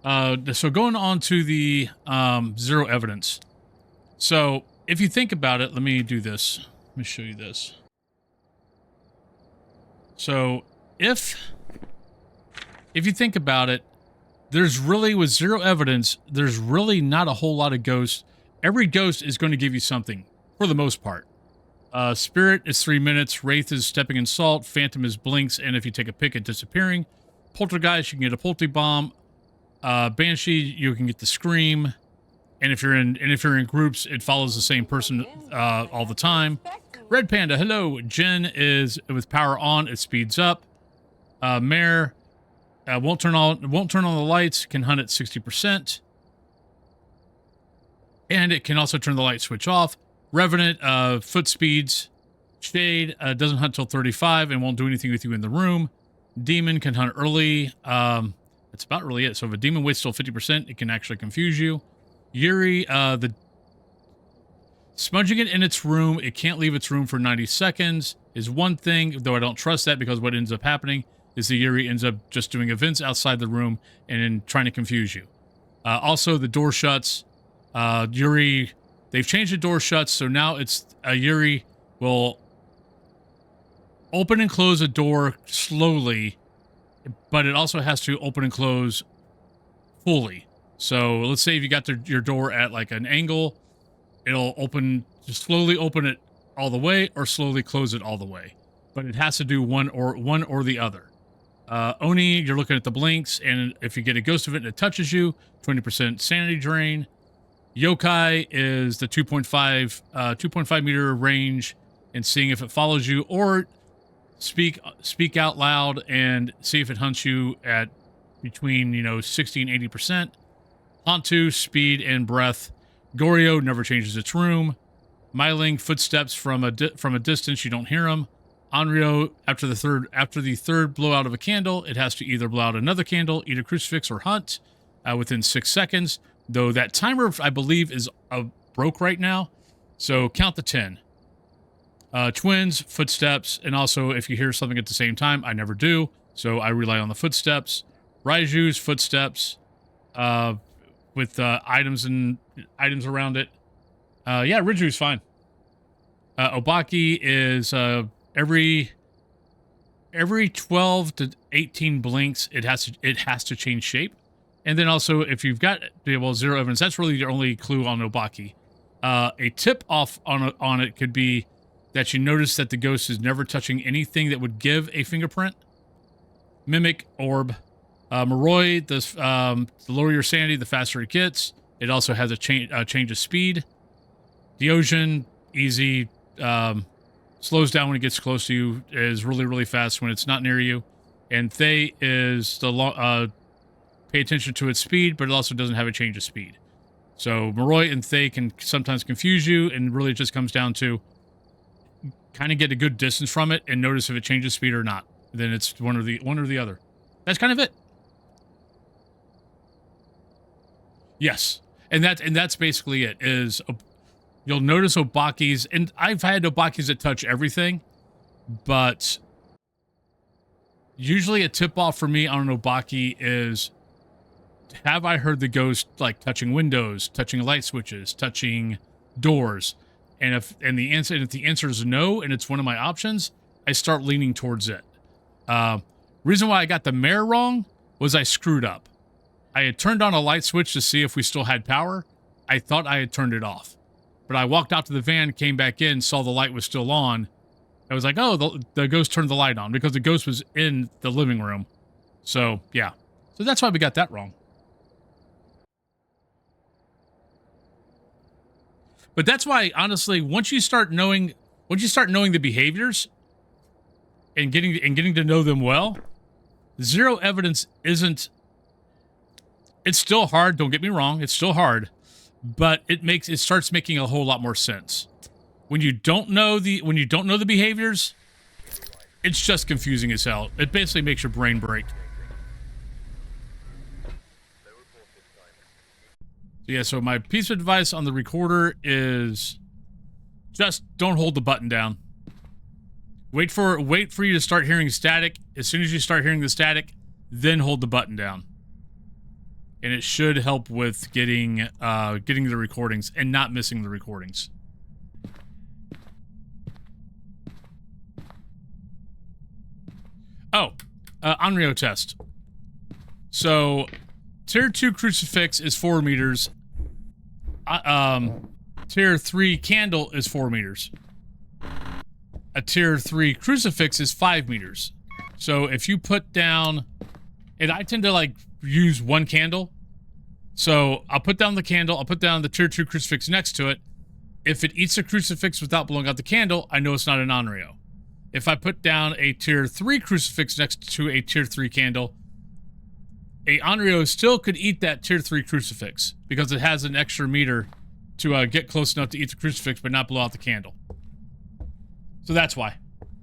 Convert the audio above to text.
So going on to the zero evidence. So if you think about it, let me do this. Let me show you this. So if you think about it, there's really, with zero evidence, there's really not a whole lot of ghosts. Every ghost is going to give you something, for the most part. Spirit is 3 minutes. Wraith is stepping in salt. Phantom is blinks, and if you take a pick, it's disappearing. Poltergeist, you can get a polty bomb. Banshee, you can get the scream. And if you're in groups, it follows the same person all the time. Red Panda, hello. Jen is with power on. It speeds up. Mare won't turn on the lights. Can hunt at 60%, and it can also turn the light switch off. Revenant, foot speeds. Shade doesn't hunt till 35 and won't do anything with you in the room. Demon can hunt early. That's about really it. So if a demon waits till 50%, it can actually confuse you. Yuri, the smudging it in its room, it can't leave its room for 90 seconds is one thing, though I don't trust that, because what ends up happening is the Yuri ends up just doing events outside the room and then trying to confuse you. Also, the door shuts. Yuri, they've changed the door shuts, so now it's Yuri will open and close a door slowly, but it also has to open and close fully. So let's say if you got your door at like an angle, it'll just slowly open it all the way or slowly close it all the way. But it has to do one or the other. Oni, you're looking at the blinks, and if you get a ghost of it and it touches you, 20% sanity drain. Yokai is the 2.5 meter range, and seeing if it follows you, or speak out loud and see if it hunts you at between 60 and 80%. Hantu, speed and breath. Goryo never changes its room. Myling, footsteps from a distance, you don't hear them. Anryo, after the third blowout of a candle, it has to either blow out another candle, eat a crucifix, or hunt within 6 seconds. Though that timer, I believe, is broke right now. So count the 10. Twins, footsteps, and also if you hear something at the same time, I never do, so I rely on the footsteps. Raiju's footsteps, with items around it. Yeah, Riju's fine. Obaki is every 12 to 18 blinks, it has to change shape. And then also, if you've got zero evidence, that's really your only clue on Obaki. A tip off on it could be that you notice that the ghost is never touching anything that would give a fingerprint. Mimic, orb. Moroi, the lower your sanity, the faster it gets. It also has a change of speed. Deogen, easy. Slows down when it gets close to you. Is really, really fast when it's not near you. And Thay is pay attention to its speed, but it also doesn't have a change of speed. So Moroi and Thay can sometimes confuse you, and really it just comes down to kind of get a good distance from it and notice if it changes speed or not. Then it's one or the other. That's kind of it. Yes, and that's basically it. You'll notice Obakis, and I've had Obakis that touch everything, but usually a tip off for me on an Obaki is, have I heard the ghost like touching windows, touching light switches, touching doors? And if the answer is no, and it's one of my options, I start leaning towards it. Reason why I got the mare wrong was I screwed up. I had turned on a light switch to see if we still had power. I thought I had turned it off. But I walked out to the van, came back in, saw the light was still on. I was like, oh, the ghost turned the light on, because the ghost was in the living room. So, yeah. So that's why we got that wrong. But that's why, honestly, once you start knowing the behaviors and getting to know them well, zero evidence isn't. It's still hard. Don't get me wrong. It's still hard, but it starts making a whole lot more sense. When you don't know the behaviors, it's just confusing as hell. It basically makes your brain break. Yeah, so my piece of advice on the recorder is just don't hold the button down. Wait for you to start hearing static. As soon as you start hearing the static, then hold the button down. and it should help with getting the recordings and not missing the recordings. Oh, Onryo test. So, tier 2 crucifix is 4 meters. Tier 3 candle is 4 meters. A tier 3 crucifix is 5 meters. So if you put down, and I tend to like use one candle. So I'll put down the candle, I'll put down the tier 2 crucifix next to it. If it eats a crucifix without blowing out the candle, I know it's not an Onryo. If I put down a tier 3 crucifix next to a tier 3 candle, a Onryo still could eat that tier 3 crucifix because it has an extra meter to get close enough to eat the crucifix but not blow out the candle. So that's why.